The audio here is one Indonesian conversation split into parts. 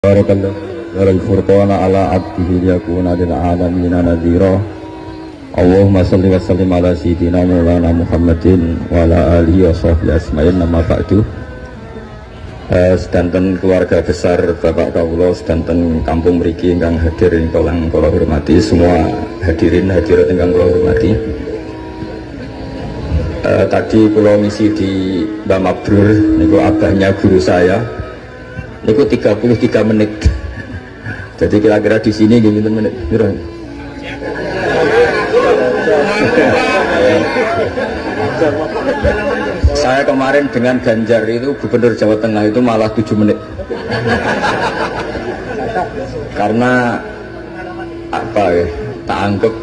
Barakallahu Darul Furqana ala abdihi liyakuna lil alamina nadhira. Allahumma salli wa sallim ala sayyidina Maulana Muhammadin wa ala alihi wa sahbihi asma'in. Nama ba'du. Sedanten keluarga besar Bapak Kawula, sedanten kampung mriki ingkang hadir ingkang kula hormati, semua hadirin hadirat ingkang kula hormati. Tadi kula ngisi di Mbah Mabrur niku abahnya guru saya. Niku 33 menit. Jadi kira-kira di sini gini menit. Saya kemarin dengan Ganjar itu Gubernur Jawa Tengah itu malah 7 menit. Karena apa ya? Tak anggap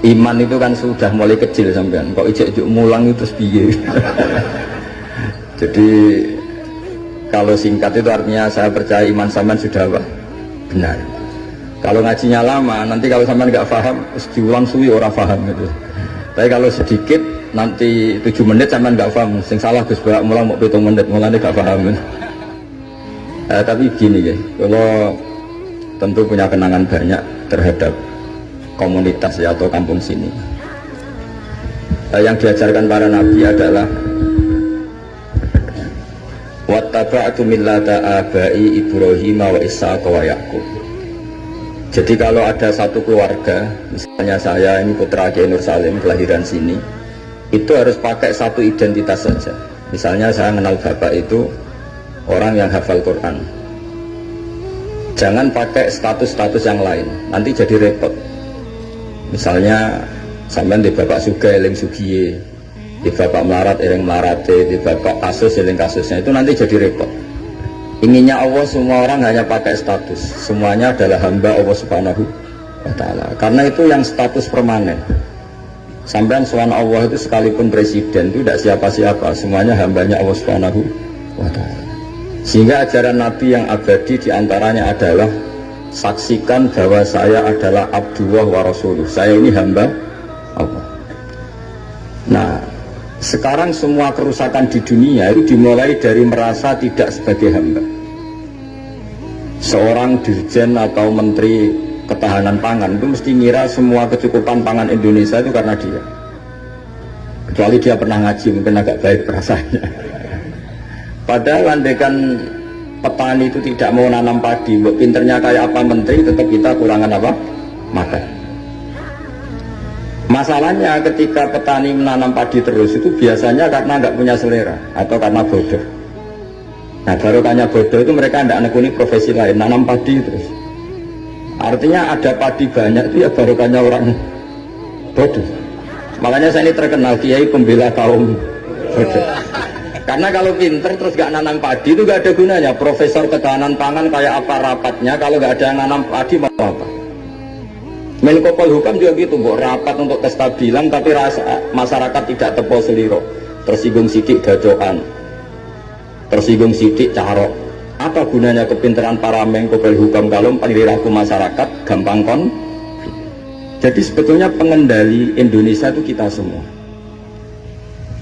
iman itu kan sudah mulai kecil sampean. Kok ijek mulang itu piye? Jadi kalau singkat itu artinya saya percaya iman sampean sudah apa? Benar. Kalau ngajinya lama, nanti kalau sampean nggak paham, diulang suwi orang paham gitu. Tapi kalau sedikit, nanti 7 menit sampean nggak paham. Sing salah Gus Bak mulang mau 7 menit, mulanya nggak paham. Tapi gini ya, kalau tentu punya kenangan banyak terhadap komunitas ya atau kampung sini. Yang diajarkan para nabi adalah wattaba'tu millata abai Ibrahim wa Ishaq wa Yaqub. Jadi kalau ada satu keluarga, misalnya saya ini putra Kiai Nur Salim kelahiran sini, itu harus pakai satu identitas saja. Misalnya saya kenal bapak itu orang yang hafal Quran. Jangan pakai status-status yang lain, nanti jadi repot. Misalnya sampean di bapak Sugih eling Sugiye, di bapak melarat eling melarate, di bapak kasus eling kasusnya, itu nanti jadi repot. Inginnya Allah semua orang hanya pakai status, semuanya adalah hamba Allah Subhanahu wa ta'ala. Karena itu yang status permanen. Sampean sowan Allah itu sekalipun presiden itu tidak siapa-siapa, semuanya hambanya Allah Subhanahu wa ta'ala. Sehingga ajaran Nabi yang abadi diantaranya adalah saksikan bahwa saya adalah Abdullah wa Rasuluh, saya ini hamba Allah. Nah, sekarang semua kerusakan di dunia itu dimulai dari merasa tidak sebagai hamba. Seorang dirjen atau menteri ketahanan pangan itu mesti ngira semua kecukupan pangan Indonesia itu karena dia. Kecuali dia pernah ngaji, mungkin agak baik perasaannya. Padahal andaikan petani itu tidak mau nanam padi, buat pinternya kayak apa menteri, tetap kita kurangan apa? Makan. Masalahnya ketika petani menanam padi terus itu biasanya karena nggak punya selera atau karena bodoh. Nah baru tanya bodoh itu mereka tidak nekuni profesi lain, nanam padi terus. Artinya ada padi banyak itu ya baru tanya orang bodoh. Makanya saya ini terkenal kiai pembela kaum bodoh. Karena kalau pinter terus nggak nanam padi itu nggak ada gunanya. Profesor ketahanan pangan kayak apa rapatnya, kalau nggak ada yang nanam padi mau apa? Menko Polhukam juga gitu, buat rapat untuk kestabilan tapi rasa masyarakat tidak tepo seliro, tersinggung sidik gacoan, tersinggung sidik carok. Apa gunanya kepintaran para Menko Polhukam kalau perilaku masyarakat gampang kon? Jadi sebetulnya pengendali Indonesia itu kita semua.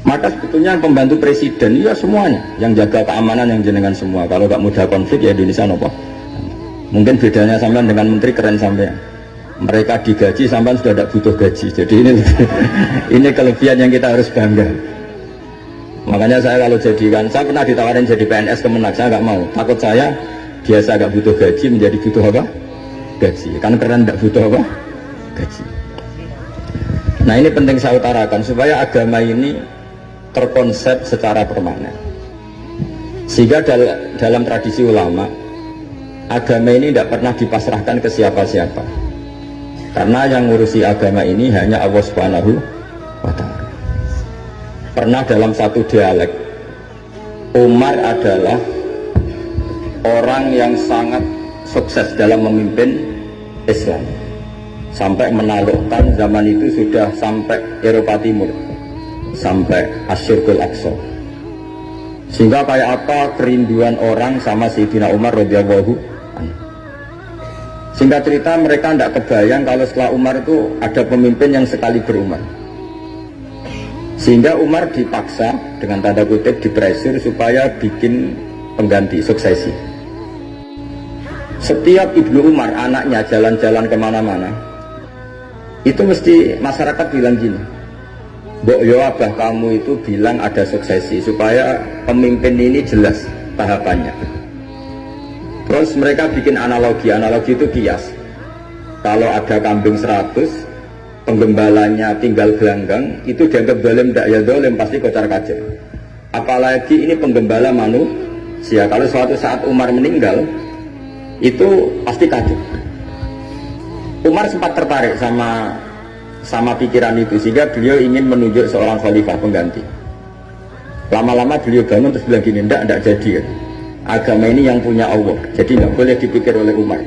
Maka sebetulnya pembantu presiden ya semuanya, yang jaga keamanan yang jenengan semua. Kalau nggak mudah konflik ya Indonesia nopo. Mungkin bedanya sampean dengan menteri keren sampean. Mereka digaji sampai sudah tidak butuh gaji. Jadi ini kelebihan yang kita harus bangga. Makanya saya kalau jadikan, saya pernah ditawarin jadi PNS Kemenak, saya nggak mau. Takut saya biasa nggak butuh gaji menjadi butuh apa? Gaji. Kan keren tidak butuh apa? Gaji. Nah ini penting saya utarakan supaya agama ini terkonsep secara permanen. Sehingga dalam tradisi ulama, agama ini tidak pernah dipasrahkan ke siapa-siapa. Karena yang ngurusi agama ini hanya Allah Subhanahu wa ta'ala. Pernah dalam satu dialek, Umar adalah orang yang sangat sukses dalam memimpin Islam, sampai menaklukkan zaman itu sudah sampai Eropa Timur, sampai Asyirkul Aqsa. Sehingga kayak apa kerinduan orang sama Sayyidina Umar radhiyallahu anhu. Singkat cerita mereka tidak kebayang kalau setelah Umar itu ada pemimpin yang sekali berumar. Sehingga Umar dipaksa dengan tanda kutip dipresur supaya bikin pengganti suksesi. Setiap Ibnu Umar anaknya jalan-jalan kemana-mana, itu mesti masyarakat bilang gini, Mbok yo abah kamu itu bilang ada suksesi supaya pemimpin ini jelas tahapannya. Terus mereka bikin analogi itu kias. Kalau ada kambing 100, penggembalanya tinggal gelanggang, itu dianggap dolim, tidak ya dolim, pasti kocar kacir. Apalagi ini penggembala manusia. Kalau suatu saat Umar meninggal, itu pasti kacau. Umar sempat tertarik sama pikiran itu, sehingga beliau ingin menunjuk seorang khalifah pengganti. Lama-lama beliau bangun terus bilang gini, tidak jadi ya. Agama ini yang punya Allah, jadi nggak boleh dipikir oleh Umar.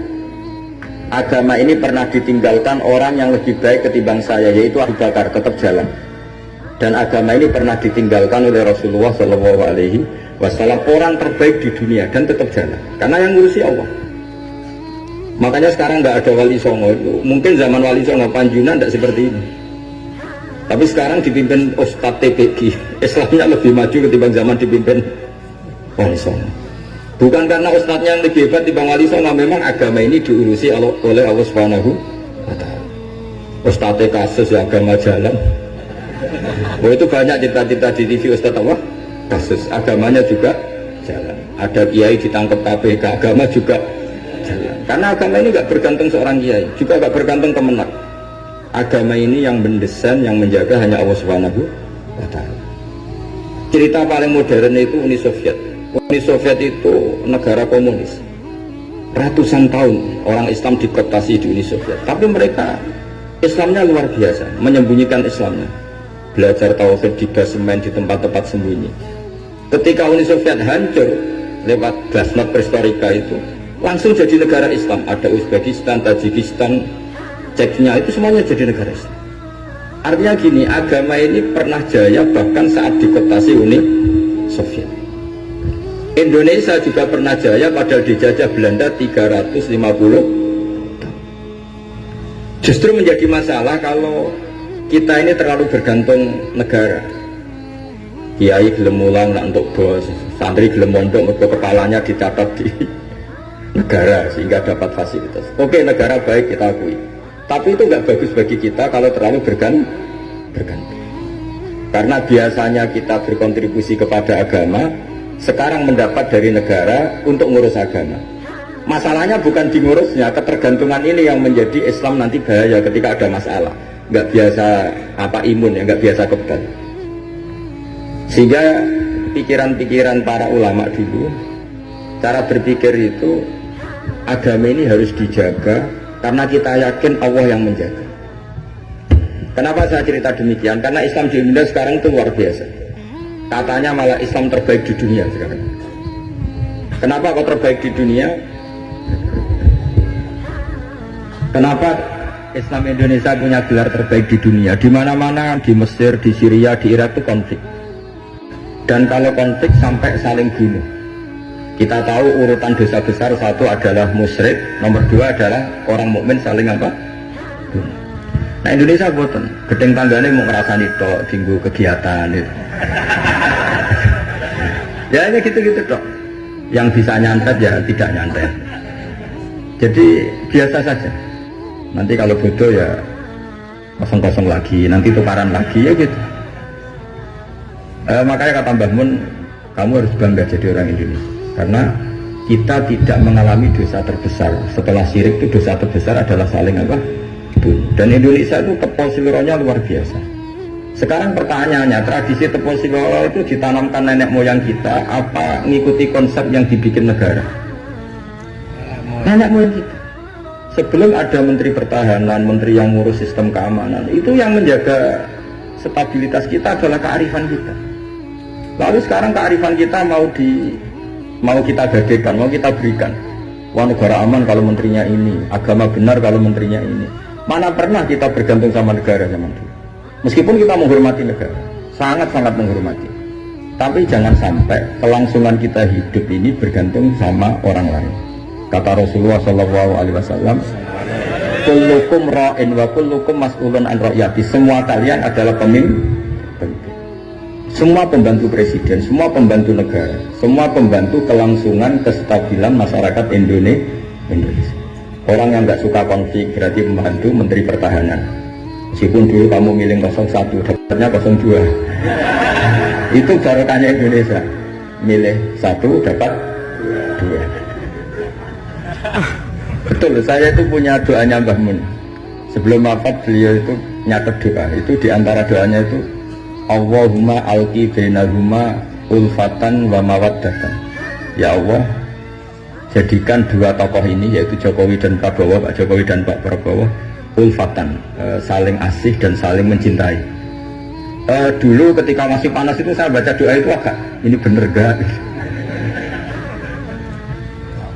Agama ini pernah ditinggalkan orang yang lebih baik ketimbang saya, yaitu Abu Bakar, tetap jalan. Dan agama ini pernah ditinggalkan oleh Rasulullah SAW, orang terbaik di dunia, dan tetap jalan, karena yang ngurusi Allah. Makanya sekarang nggak ada wali songo itu. Mungkin zaman wali songo Panjunan tidak seperti ini. Tapi sekarang dipimpin Ustadz TPG, Islamnya lebih maju ketimbang zaman dipimpin wali songo. Bukan karena ustadznya yang lebih hebat dibanding wali songo, memang agama ini diurusi oleh Allah Subhanahu wa Ta'ala. Ustadz kasus ya agama jalan. Oh, itu banyak cita-cita di TV Ustadz Allah kasus, agamanya juga jalan. Ada kiai ditangkap KPK, agama juga jalan. Karena agama ini nggak bergantung seorang kiai, juga nggak bergantung kemenak. Agama ini yang mendesain, yang menjaga hanya Allah Subhanahu wa Ta'ala. Cerita paling modern itu Uni Soviet. Uni Soviet itu negara komunis. Ratusan tahun orang Islam dikooptasi di Uni Soviet. Tapi mereka Islamnya luar biasa, menyembunyikan Islamnya. Belajar tauhid di basemen, di tempat-tempat sembunyi. Ketika Uni Soviet hancur lewat Glasnost Perestroika itu, langsung jadi negara Islam. Ada Uzbekistan, Tajikistan, Chechnya, itu semuanya jadi negara Islam. Artinya gini, agama ini pernah jaya bahkan saat dikooptasi Uni Soviet. Indonesia juga pernah jaya padahal dijajah Belanda 350 tahun. Justru menjadi masalah kalau kita ini terlalu bergantung negara. Kiai gelem mulang untuk bos, santri gelem mondok untuk kepalanya dicatat di negara sehingga dapat fasilitas. Oke, negara baik, kita akui. Tapi itu nggak bagus bagi kita kalau terlalu bergantung. Karena biasanya kita berkontribusi kepada agama, sekarang mendapat dari negara untuk ngurus agama. Masalahnya bukan di ngurusnya, ketergantungan ini yang menjadi Islam nanti bahaya ketika ada masalah. Nggak biasa imun ya, nggak biasa kebal. Sehingga pikiran-pikiran para ulama dulu, cara berpikir itu, agama ini harus dijaga karena kita yakin Allah yang menjaga. Kenapa saya cerita demikian? Karena Islam di Indonesia sekarang itu luar biasa. Katanya malah Islam terbaik di dunia sekarang. Kenapa kok terbaik di dunia? Kenapa Islam Indonesia punya gelar terbaik di dunia? Di mana-mana, di Mesir, di Syria, di Irak itu konflik. Dan kalau konflik sampai saling bunuh. Kita tahu urutan dosa besar, satu adalah musyrik, nomor dua adalah orang mukmin saling apa? Nah, Indonesia boten, gedeng tanggane mau ngerasani tok dinggo kegiatan itu. Ya ini gitu-gitu tok. Yang bisa nyantet ya tidak nyantet. Jadi biasa saja. Nanti kalau bodoh ya kosong-kosong lagi, nanti tukaran lagi ya gitu. Makanya kata Mbah Mun, kamu harus bangga jadi orang Indonesia. Karena kita tidak mengalami dosa terbesar. Setelah syirik itu dosa terbesar adalah saling apa? Dan Indonesia itu tepung siloronya luar biasa. Sekarang pertanyaannya, tradisi tepung siloro itu ditanamkan nenek moyang kita apa ngikuti konsep yang dibikin negara? Nenek moyang kita. Sebelum ada menteri pertahanan, menteri yang ngurus sistem keamanan, itu yang menjaga stabilitas kita adalah kearifan kita. Lalu sekarang kearifan kita mau kita gadekan, mau kita berikan. Wah, negara aman kalau menterinya ini, agama benar kalau menterinya ini. Mana pernah kita bergantung sama negara zaman dulu. Meskipun kita menghormati negara, sangat-sangat menghormati. Tapi jangan sampai kelangsungan kita hidup ini bergantung sama orang lain. Kata Rasulullah SAW, kullukum ra'in wa kullukum mas'ulun an ra'yati. Semua kalian adalah pemimpin. Semua pembantu presiden, semua pembantu negara, semua pembantu kelangsungan kestabilan masyarakat Indonesia. Orang yang nggak suka konflik berarti membantu Menteri Pertahanan. Meskipun dulu kamu milih 01, dapatnya 02. Itu barokahnya Indonesia. Milih 1, dapat 2. Betul, saya itu punya doanya Mbah Mun. Sebelum wafat beliau itu nyatet doa. Itu diantara doanya itu Allahumma alqi bainahuma ulfatan wa mawaddatan. Ya Allah, jadikan dua tokoh ini yaitu Jokowi dan Prabowo, Pak Jokowi dan Pak Prabowo ulfatan, saling asih dan saling mencintai. Dulu ketika masih panas itu saya baca doa itu agak ini bener gak?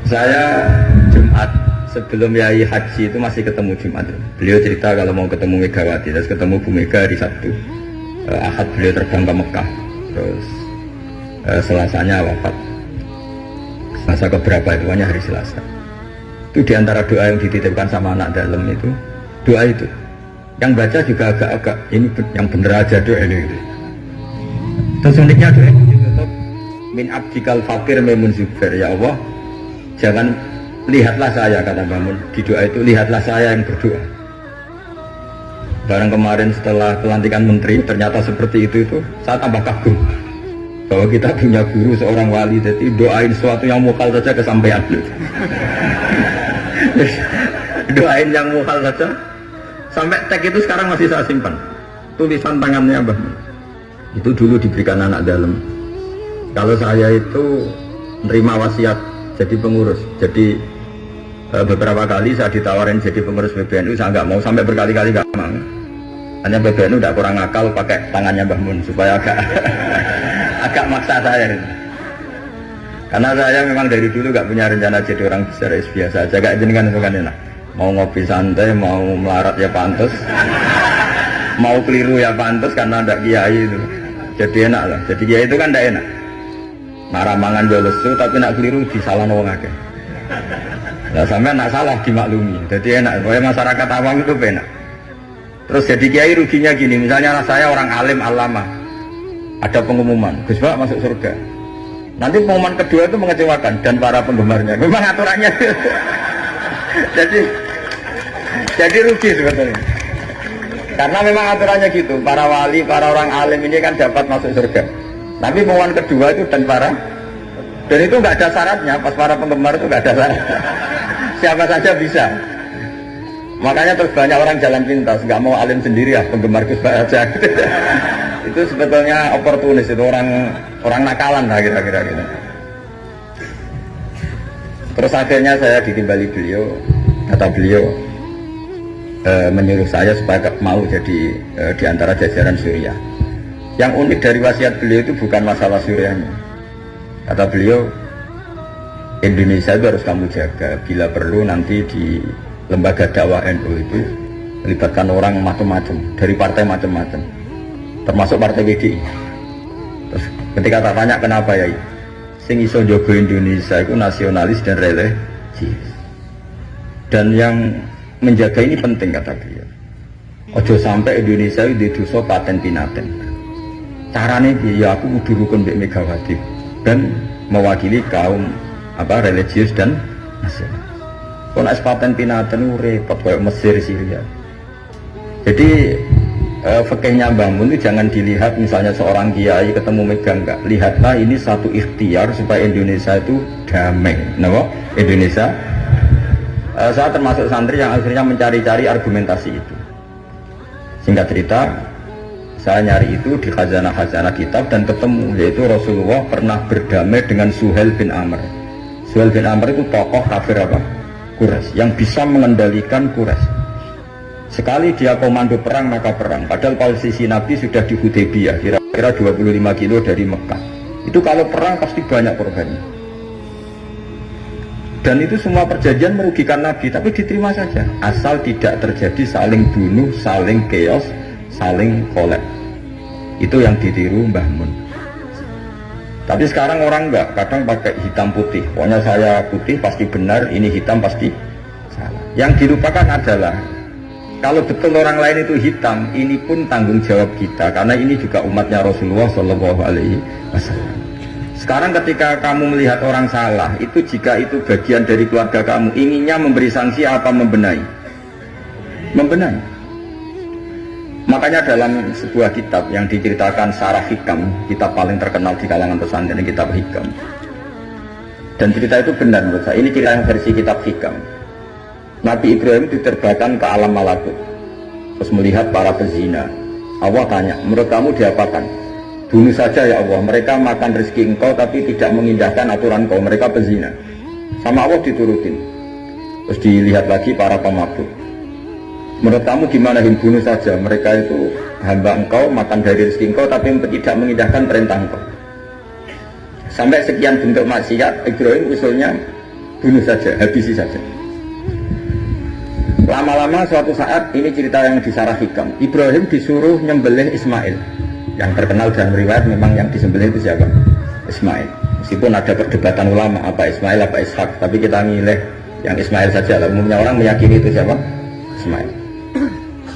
Saya Jumat sebelum Yai Haji itu masih ketemu Jumat. Beliau cerita kalau mau ketemu Megawati, terus ketemu Bu Mega di Sabtu. Ahad beliau terbang ke Mekah, terus Selasanya wafat. Selasa keberapa itu hanya hari Selasa. Itu diantara doa yang dititipkan sama anak dalam itu, doa itu. Yang baca juga agak-agak ini yang bener aja doa ini. Terus uniknya doa itu ditutup min abdikal fakir memun zubair. Ya Allah, jangan lihatlah saya, kata Bangun di doa itu, lihatlah saya yang berdoa. Barang kemarin setelah pelantikan menteri ternyata seperti itu saya tambah kagum bahwa kita punya guru seorang wali, jadi doain sesuatu yang mukal saja kesampaian. Doain yang mukal saja sampai teks itu sekarang masih saya simpan, tulisan tangannya Mbah. Itu dulu diberikan anak dalam. Kalau saya itu menerima wasiat jadi pengurus, jadi beberapa kali saya ditawarin jadi pengurus PBNU, saya nggak mau, sampai berkali-kali nggak mau. Hanya PBNU udah kurang akal pakai tangannya Mbah Mun supaya agak maksa saya. Karena saya memang dari dulu nggak punya rencana jadi orang besar, biasa aja, gak jenengan itu kan enak. Mau ngopi santai, mau melarat ya pantas, mau keliru ya pantas karena ada kiai itu. Jadi enak lah. Jadi kiai itu kan tidak enak. Marah mangan do lesu tapi nak keliru disalahno wong akeh. Nah, sampai nak salah dimaklumi. Jadi enak. Pokoknya masyarakat awam itu enak. Terus jadi kiai ruginya gini, misalnya saya orang alim alama, ada pengumuman Gus Bak masuk surga. Nanti pengumuman kedua itu mengecewakan dan para penggemarnya. Memang aturannya. jadi rugi sebetulnya. Karena memang aturannya gitu. Para wali, para orang alim ini kan dapat masuk surga. Tapi pengumuman kedua itu dan itu nggak ada syaratnya. Pas para penggemar itu nggak ada syarat. Siapa saja bisa. Makanya terus banyak orang jalan pintas, nggak mau alim sendiri ya, penggemar Gus Bak aja. Itu sebetulnya oportunis, itu orang nakalan lah kira-kira gitu. Terus akhirnya saya ditimbali beliau, kata beliau menyuruh saya supaya mau jadi di antara jajaran Suriah. Yang unik dari wasiat beliau itu bukan masalah Suriahnya. Kata beliau, Indonesia itu harus kamu jaga. Bila perlu nanti di lembaga dakwah NU itu melibatkan orang macam-macam dari partai macam-macam, termasuk partai WDI. Terus ketika tak tanya kenapa ya, sing iso njogo Indonesia itu nasionalis dan religius. Dan yang menjaga ini penting, kata beliau. Ojo sampai Indonesia itu dosa paten pinaten. Caranya dia aku kudu rukun mbek Megawati dan mewakili kaum religius dan nasionalis. Kalau paten pinaten repot kayak Mesir, Syria. Jadi fikihnya Mbah Mun itu jangan dilihat misalnya seorang kiai ketemu Mega, enggak. Lihatlah ini satu ikhtiar supaya Indonesia itu damai. Kenapa? Indonesia. Saya termasuk santri yang akhirnya mencari-cari argumentasi itu. Singkat cerita, saya nyari itu di khazanah-khazanah kitab dan ketemu, yaitu Rasulullah pernah berdamai dengan Suhail bin Amr. Suhail bin Amr itu tokoh kafir Quraisy yang bisa mengendalikan Quraisy. Sekali dia komando perang maka perang. Padahal posisi Nabi sudah di Hudaybiyah, kira-kira 25 kilo dari Mekah. Itu kalau perang pasti banyak korbannya. Dan itu semua perjanjian merugikan Nabi, tapi diterima saja. Asal tidak terjadi saling bunuh, saling chaos, saling kolek. Itu yang ditiru Mbah Mun. Tapi sekarang orang enggak, kadang pakai hitam putih. Pokoknya saya putih pasti benar, ini hitam pasti salah. Yang dilupakan adalah kalau betul orang lain itu hitam, ini pun tanggung jawab kita, karena ini juga umatnya Rasulullah SAW. Sekarang ketika kamu melihat orang salah, itu jika itu bagian dari keluarga kamu, inginnya memberi sanksi apa membenahi? Membenahi. Makanya dalam sebuah kitab yang diceritakan Sarah Hikam, kitab paling terkenal di kalangan pesantren, kitab Hikam. Dan cerita itu benar menurut saya. Ini cerita yang versi kitab Hikam. Nabi Ibrahim diterbangkan ke alam malakut, terus melihat para pezina. Allah tanya, menurut kamu diapakan? Bunuh saja ya Allah, mereka makan rezeki engkau tapi tidak mengindahkan aturan kau, mereka pezina. Sama Allah diturutin. Terus dilihat lagi para pemabuk. Menurut kamu gimana, bunuh saja, mereka itu hamba engkau, makan dari rezeki engkau tapi tidak mengindahkan perintah engkau. Sampai sekian bentuk maksiat, Ibrahim usulnya bunuh saja, habisi saja. Lama-lama suatu saat, ini cerita yang di Sarah Hikam, Ibrahim disuruh nyembelih Ismail. Yang terkenal dalam riwayat memang yang disembelih itu siapa? Ismail. Meskipun ada perdebatan ulama apa Ismail apa Ishak, tapi kita milih yang Ismail saja. Umumnya orang meyakini itu siapa? Ismail.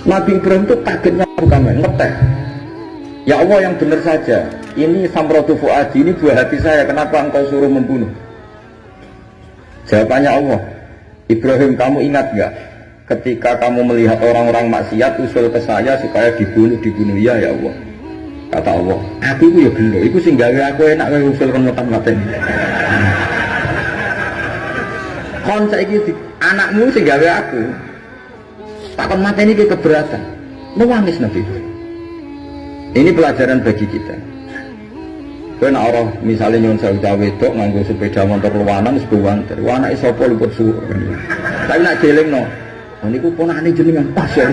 Nabi Ibrahim itu kagetnya bukan main, ngeteh. Ya Allah, yang benar saja. Ini samratu fuadi, ini buah hati saya. Kenapa engkau suruh membunuh? Jawabannya Allah, Ibrahim, kamu ingat gak ketika kamu melihat orang-orang maksiat usul ke saya supaya dibunuh ya ya Allah. Kata Allah, aku itu ya gelo, itu sing gawe aku enak kowe usul kon mati. Kon saiki anakmu sing gawe aku. Takon mateni ki keberatan. Nangis Nabi. Ini pelajaran bagi kita. Kowe nek ora misale nyon sewu wedok nganggo sepeda motor luwanan wis buwanter. Anake sapa luput suwe. Tapi nek dielingno, niku ponakane jenengan pas ya.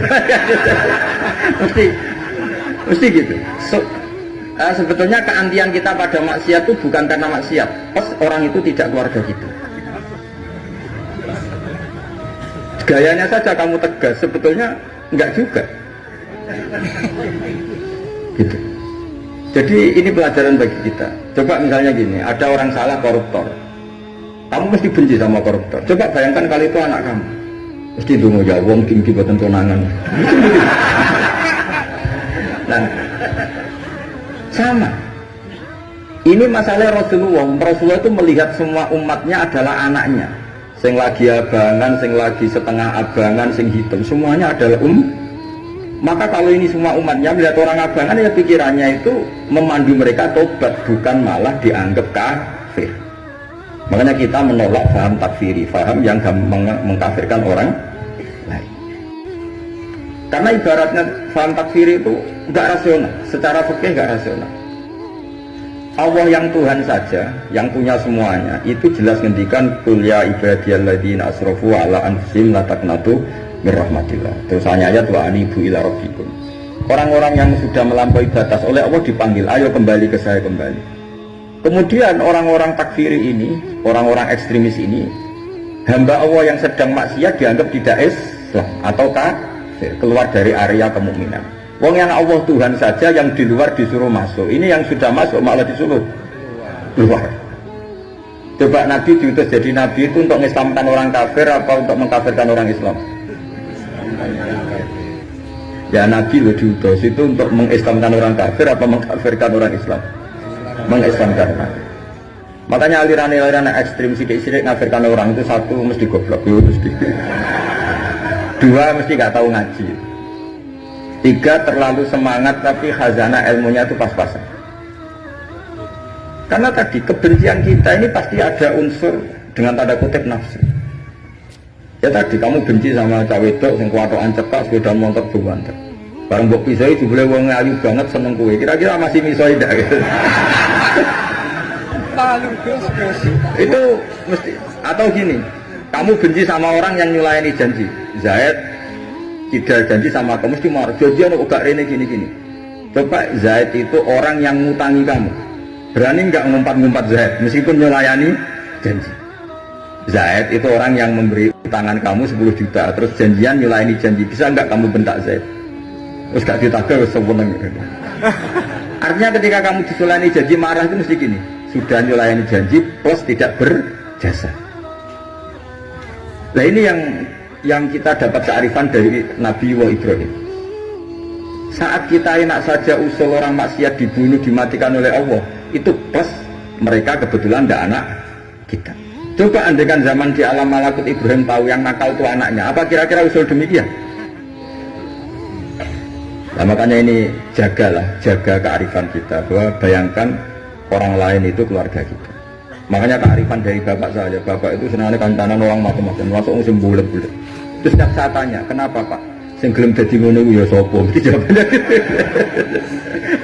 Mesti gitu. Sebetulnya keantian kita pada maksiat itu bukan karena maksiat, pas orang itu tidak keluarga kita. Gayanya saja kamu tegas, sebetulnya enggak juga. Gitu. Jadi ini pelajaran bagi kita. Coba misalnya gini, ada orang salah koruptor, kamu mesti benci sama koruptor. Coba bayangkan kali itu anak kamu, mesti dungu ya, wong kim-kim buatan tunangan. Nah, sama. Ini masalah Rasulullah itu melihat semua umatnya adalah anaknya. Sing lagi abangan, sing lagi setengah abangan, sing hitam, semuanya adalah Maka kalau ini semua umatnya melihat orang abangan, ya pikirannya itu memandu mereka tobat, bukan malah dianggap kafir. Makanya kita menolak faham takfiri, faham yang mengkafirkan orang lain. Karena ibaratnya faham takfiri itu nggak rasional, secara fikih nggak rasional. Allah yang Tuhan saja, yang punya semuanya, itu jelas ngendikan qul ya ibadiyalladzina asrafu ala anfusihim la taqnatu mir rahmatillah. Terus ayat wa anibu ila rabbikum. Orang-orang yang sudah melampaui batas oleh Allah dipanggil, ayo kembali ke saya kembali. Kemudian orang-orang takfiri ini, orang-orang ekstremis ini, hamba Allah yang sedang maksiat dianggap tidak Islam atau kafir, keluar dari area kemukminan. Wong yang Allah Tuhan saja yang di luar disuruh masuk. Ini yang sudah masuk malah disuruh keluar. Coba Nabi diutus jadi Nabi itu untuk mengislamkan orang kafir apa untuk mengkafirkan orang Islam? Ya Nabi lo diutus itu untuk mengislamkan orang kafir apa mengkafirkan orang Islam? Mengislamkan. Makanya aliran-aliran ekstrim sidik-sidik ngafirkan orang itu, satu mesti goblok, dua mesti gak tahu ngaji, tiga terlalu semangat tapi khazanah ilmunya itu pas-pasan. Karena tadi kebencian kita ini pasti ada unsur dengan tanda kutip nafsu. Ya tadi kamu benci sama cawe wedok sing kuwatokan cekak sepeda motor buwanter. Bareng mbok pisoi jebule wong ayu banget seneng kowe. Kira-kira masih misoi ndak gitu. Itu mesti, atau gini, kamu benci sama orang yang nyulayani janji. Zaid tidak janji sama kamu, mesti marah. Janjian kok gak rene gini-gini. Coba Zaid itu orang yang ngutangi kamu, berani nggak ngumpat-ngumpat Zaid meskipun nyulayani janji? Zaid itu orang yang memberi utangan kamu 10 juta, terus janjian nyulayani janji, bisa nggak kamu bentak Zaid? Terus gak ditagih, sewenang. Artinya ketika kamu disulayani janji marah itu mesti gini, sudah nyulayani janji plus tidak berjasa. Nah ini yang kita dapat kearifan dari Nabi Ibrahim. Saat kita enak saja usul orang maksiat dibunuh, dimatikan oleh Allah, itu plus mereka kebetulan tidak anak kita. Coba andaikan zaman di alam malakut Ibrahim tahu yang nakal itu anaknya, apa kira-kira usul demikian? Nah, makanya ini jaga kearifan kita, bahwa bayangkan orang lain itu keluarga kita. Makanya kearifan dari bapak saya, bapak itu senangnya kancanan orang macam-macam, masuk musim bulat-bulat. Terus setiap saya tanya, kenapa Pak? Sing gelem dadi ngono iku ya sapa? Mesti jawabannya gitu.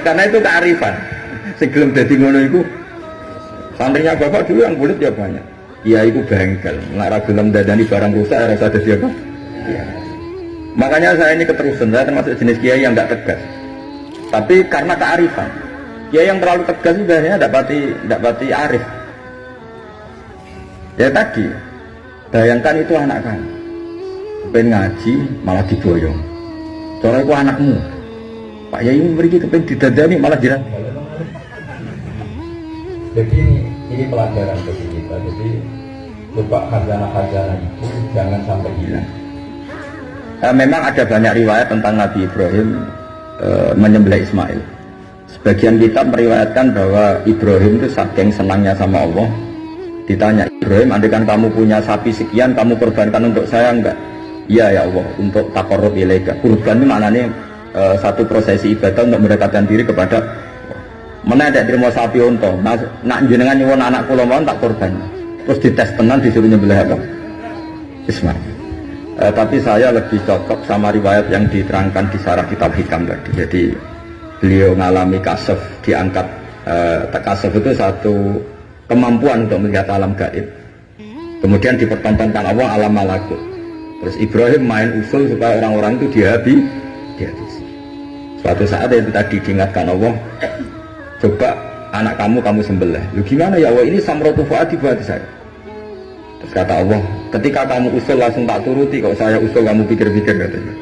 Karena itu kearifan. Sing gelem dadi ngono iku santrinya bapak dulu yang bulat ya banyak. Iya itu bengkel, nggak ra gelem dadani barang rusak rasa dadi apa? Iya. Makanya saya ini keterusan, saya termasuk jenis kiai yang tidak tegas. Tapi karena kearifan, kiai yang terlalu tegas itu biasanya tidak pati arif. Ya tadi, bayangkan itu anak kamu, pengen ngaji malah diboyong. Soalnya itu anakmu, Pak Yai memberi kita pengen didadani malah jiran. Jadi ini pelajaran bagi kita. Jadi coba khazanah itu jangan sampai hilang. Memang ada banyak riwayat tentang Nabi Ibrahim menyembelih Ismail. Sebagian kitab meriwayatkan bahwa Ibrahim itu saking senangnya sama Allah. Ditanya, Ibrahim, andaikan kamu punya sapi sekian, kamu korbankan untuk saya enggak? Iya ya Allah, untuk taqarrub ilaika. Kurban itu maknanya satu prosesi ibadah untuk mendekatkan diri kepada mana ada terima sapi unta. Nak jenengan nyuwun anak kula mawon tak korban. Terus dites tenan disuruh nyembelih apa? Ismail. Tapi saya lebih cocok sama riwayat yang diterangkan di sarah kitab hikam tadi. Jadi beliau mengalami kasaf, diangkat kasaf itu satu kemampuan untuk melihat alam gaib. Kemudian dipertontonkan Allah alam malakut. Terus Ibrahim main usul supaya orang-orang itu dihabisi. Suatu saat itu tadi diingatkan Allah, coba anak kamu sembelih. Lu gimana ya Allah, ini samratu fuadi buat saya. Terus kata Allah, ketika kamu usul langsung tak turuti, kok saya usul kamu pikir-pikir katanya.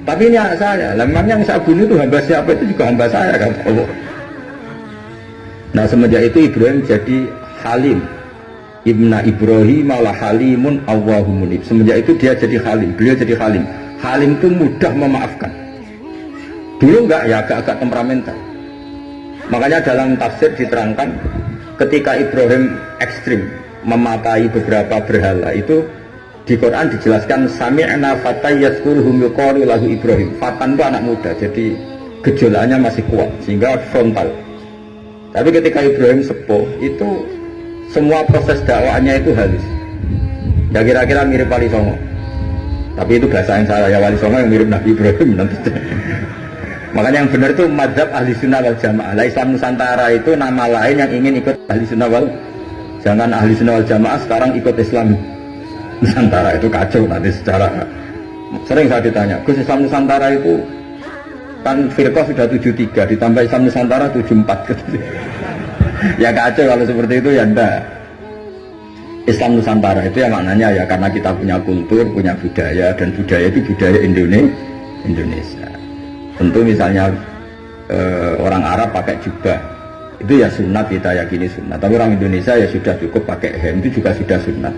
Tapi ini anak saya, memangnya yang saya bunuh itu hamba siapa? Itu juga hamba saya kan Allah. Nah semenjak itu Ibrahim jadi halim. Ibna Ibrahim malah halimun Allahumunib. Semenjak itu dia jadi halim, beliau jadi halim. Halim itu mudah memaafkan. Dulu enggak ya, agak-agak temperamental. Makanya dalam tafsir diterangkan ketika Ibrahim ekstrim memakai beberapa berhala itu di Quran dijelaskan sami'na fatay yazkuruhum yuqalu lahu Ibrahim. Fatan itu anak muda, jadi gejolaannya masih kuat sehingga frontal. Tapi ketika Ibrahim sepuh itu semua proses dakwahnya itu halus. Ya kira-kira mirip Wali Songo. Tapi itu bahasa yang salah ya, Wali Songo yang mirip Nabi Ibrahim nanti. Makanya yang benar itu madzhab ahli sunnah wal jamaah. Islam Nusantara itu nama lain yang ingin ikut ahli sunnah wal. Jangan ahli sunnah wal jamaah sekarang ikut Islam Nusantara, itu kacau nanti secara. Sering saya ditanya, Gus Islam Nusantara itu kan firqah sudah 73 ditambah Islam Nusantara 74. Ya kacau kalau seperti itu ya enggak. Islam Nusantara itu ya maknanya ya karena kita punya kultur, punya budaya, dan budaya itu budaya Indonesia. Tentu misalnya orang Arab pakai jubah, itu ya sunat, kita yakini sunat. Tapi orang Indonesia ya sudah cukup pakai hem, itu juga sudah sunat.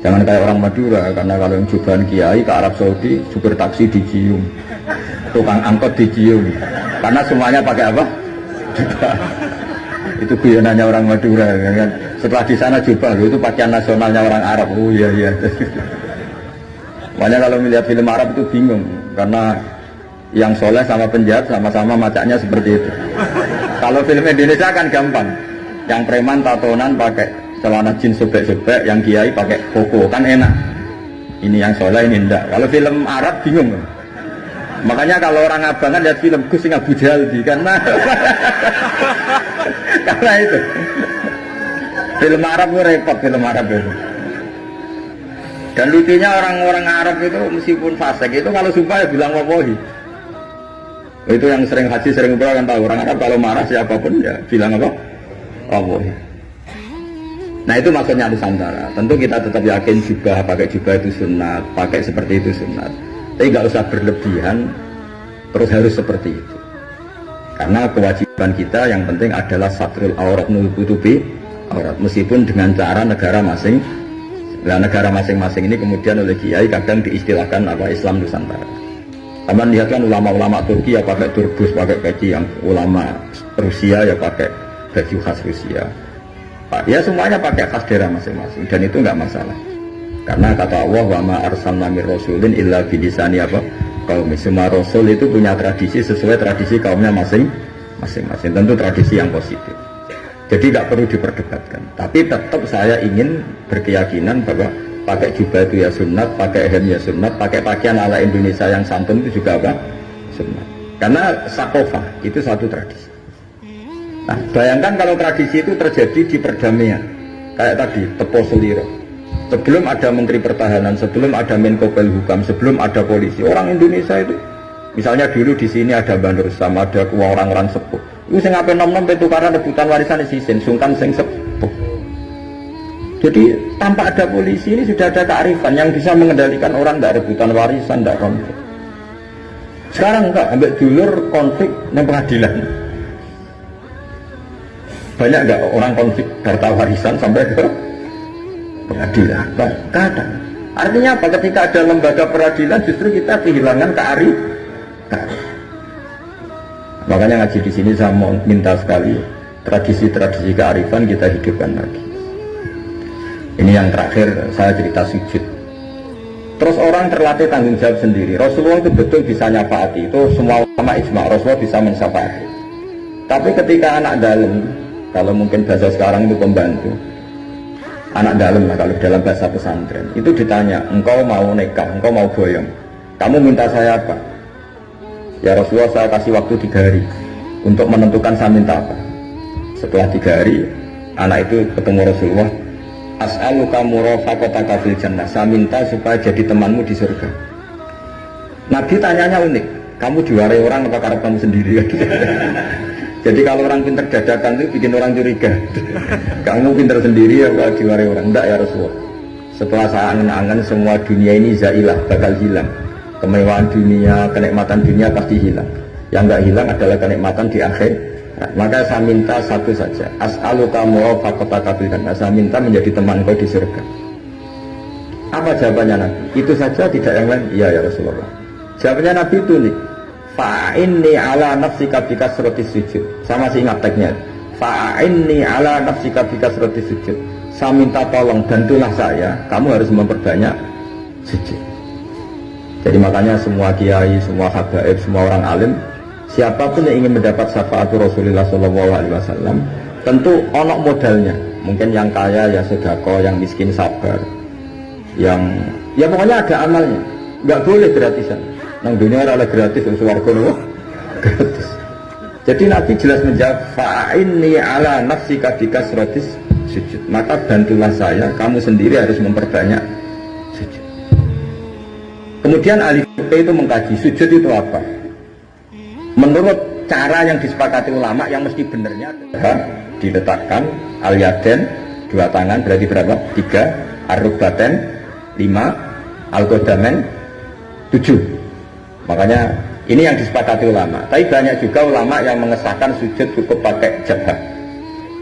Jangan kayak orang Madura, karena kalau yang jubahan kiai ke Arab Saudi, supir taksi dicium, tukang angkot dicium, karena semuanya pakai apa? Jubah. Itu guyonannya orang Madura kan. Setelah di sana jubah itu pakaian nasionalnya orang Arab. Oh iya. Makanya kalau melihat film Arab itu bingung, karena yang soleh sama penjahat sama-sama macaknya seperti itu. Kalau film Indonesia kan gampang, yang preman tatonan pakai celana jeans sobek-sobek, yang kiai pakai koko, kan enak. Ini yang soleh, ini enggak. Kalau film Arab bingung. Makanya kalau orang abangan lihat film Gus sing Abu Jahal karena karena itu film Arab itu repot, film Arab itu. Dan lucunya orang-orang Arab itu meskipun fasik itu kalau sumpah ya bilang wallahi. Itu yang sering haji, sering umrah kan tahu, orang Arab kalau marah siapapun ya bilang apa? Wallahi. Nah itu maksudnya Nusantara. Tentu kita tetap yakin jubah, pakai jubah itu sunat, pakai seperti itu sunat. Tapi nggak usah berlebihan, terus harus seperti itu. Karena kewajiban kita yang penting adalah satrul aurat nutupi aurat, meskipun dengan cara negara masing. Nah, negara masing-masing ini kemudian oleh kiai kadang diistilahkan apa Islam Nusantara. Taman lihat kan ulama-ulama Turki ya pakai turbus, pakai peci, yang ulama Rusia ya pakai baju khas Rusia. Ya semuanya pakai khas daerah masing-masing dan itu nggak masalah. Karena kata Allah, wa ma arsalna mir rasulin illa bilisani apa? Kaum. Semua rasul itu punya tradisi sesuai tradisi kaumnya masing-masing. Tentu tradisi yang positif. Jadi tidak perlu diperdebatkan. Tapi tetap saya ingin berkeyakinan bahwa pakai jubah itu ya sunnat, pakai hem ya sunnat, pakai pakaian ala Indonesia yang santun itu juga apa? Sunnat. Karena sakofah itu satu tradisi. Nah, bayangkan kalau tradisi itu terjadi di perdamaian, kayak tadi Tepo Seliro. Sebelum ada Menteri Pertahanan, sebelum ada Menko Polhukam, sebelum ada polisi, orang Indonesia itu, misalnya dulu di sini ada Bandur Sam, ada orang-orang sepuh. Itu sing ape nom-nom tukaran rebutan warisan sisin, sungkan sing sepuh. Jadi tanpa ada polisi ini sudah ada kearifan yang bisa mengendalikan orang, tidak rebutan warisan, tidak konflik. Sekarang enggak, ambil dulur konflik dan pengadilan. Banyak enggak orang konflik harta warisan sampai ke pengadilan? Kadang. Artinya apa? Ketika ada lembaga peradilan justru kita kehilangan kearifan. Makanya ngaji di sini saya mau minta sekali tradisi-tradisi kearifan kita hidupkan lagi. Ini yang terakhir saya cerita sujud. Terus orang terlatih tanggung jawab sendiri. Rasulullah itu betul bisa nyafaati, itu semua ulama ijma, Rasulullah bisa mensyafaati. Tapi ketika anak dalam, kalau mungkin bahasa sekarang itu pembantu, anak dalam lah kalau dalam bahasa pesantren, itu ditanya, engkau mau nikah, engkau mau boyong, kamu minta saya apa? Ya Rasulullah, saya kasih waktu 3 hari untuk menentukan saya minta apa. Setelah 3 hari, anak itu ketemu Rasulullah. As'aluka murafaqataka fil jannah. Saya minta supaya jadi temanmu di surga. Nabi tanyanya unik. Kamu diwarai orang apa karena kamu sendiri? Jadi kalau orang pintar dadakan itu bikin orang curiga. Kamu pintar sendiri apa diwarai orang? Enggak ya Rasulullah. Setelah saya angan-angan semua dunia ini zailah, bakal hilang. Kemewahan dunia, kenikmatan dunia pasti hilang. Yang enggak hilang adalah kenikmatan di akhir. Maka saya minta satu saja, as'aluka murafaqataka fil jannah. Saya minta menjadi teman kau di surga. Apa jawabannya Nabi? Itu saja, tidak yang lain? Iya ya Rasulullah. Jawabannya Nabi itu nih, fa'inni ala nafsika bikasratis sujud. Saya masih ingat teksnya. Fa'inni ala nafsika bikasratis sujud. Saya minta tolong, bantulah saya. Kamu harus memperbanyak sujud. Jadi makanya semua kiai, semua habaib, semua orang alim, siapapun yang ingin mendapat syafaat Rasulullah SAW, tentu onok modalnya. Mungkin yang kaya ya sedekah, yang miskin sabar, yang ya pokoknya ada amalnya. Nggak boleh gratisan. Nang dunia ada gratis, swarga loh gratis. Jadi Nabi jelas menjawab, fa'inni ala nafsika bikasratis sujud. Maka bantulah saya, kamu sendiri harus memperbanyak sujud. Kemudian ahli fikih itu mengkaji sujud itu apa. Menurut cara yang disepakati ulama yang mesti benernya adalah diletakkan al-yaden 2 tangan berarti berapa? 3, ar-rukbaten 5, al-qadamen 7. Makanya ini yang disepakati ulama. Tapi banyak juga ulama yang mengesahkan sujud cukup pakai jabah.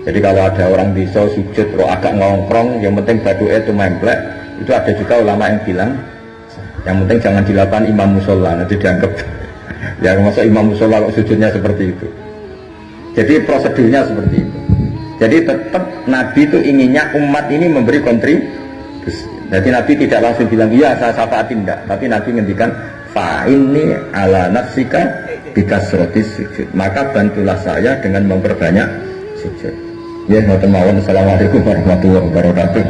Jadi kalau ada orang bisa sujud terus agak ngongkrong, yang penting badu'e itu memplek, itu ada juga ulama yang bilang yang penting jangan dilakukan imam musola, nanti dianggap ya masa imam musola kalau sujudnya seperti itu. Jadi prosedurnya seperti itu. Jadi tetap Nabi itu inginnya umat ini memberi kontribusi. Jadi Nabi tidak langsung bilang iya saya syafaatin, enggak. Tapi Nabi ngendikan fa'inni ala nafsika bikasratis sujud. Maka bantulah saya dengan memperbanyak sujud. Ya, Assalamualaikum warahmatullahi wabarakatuh.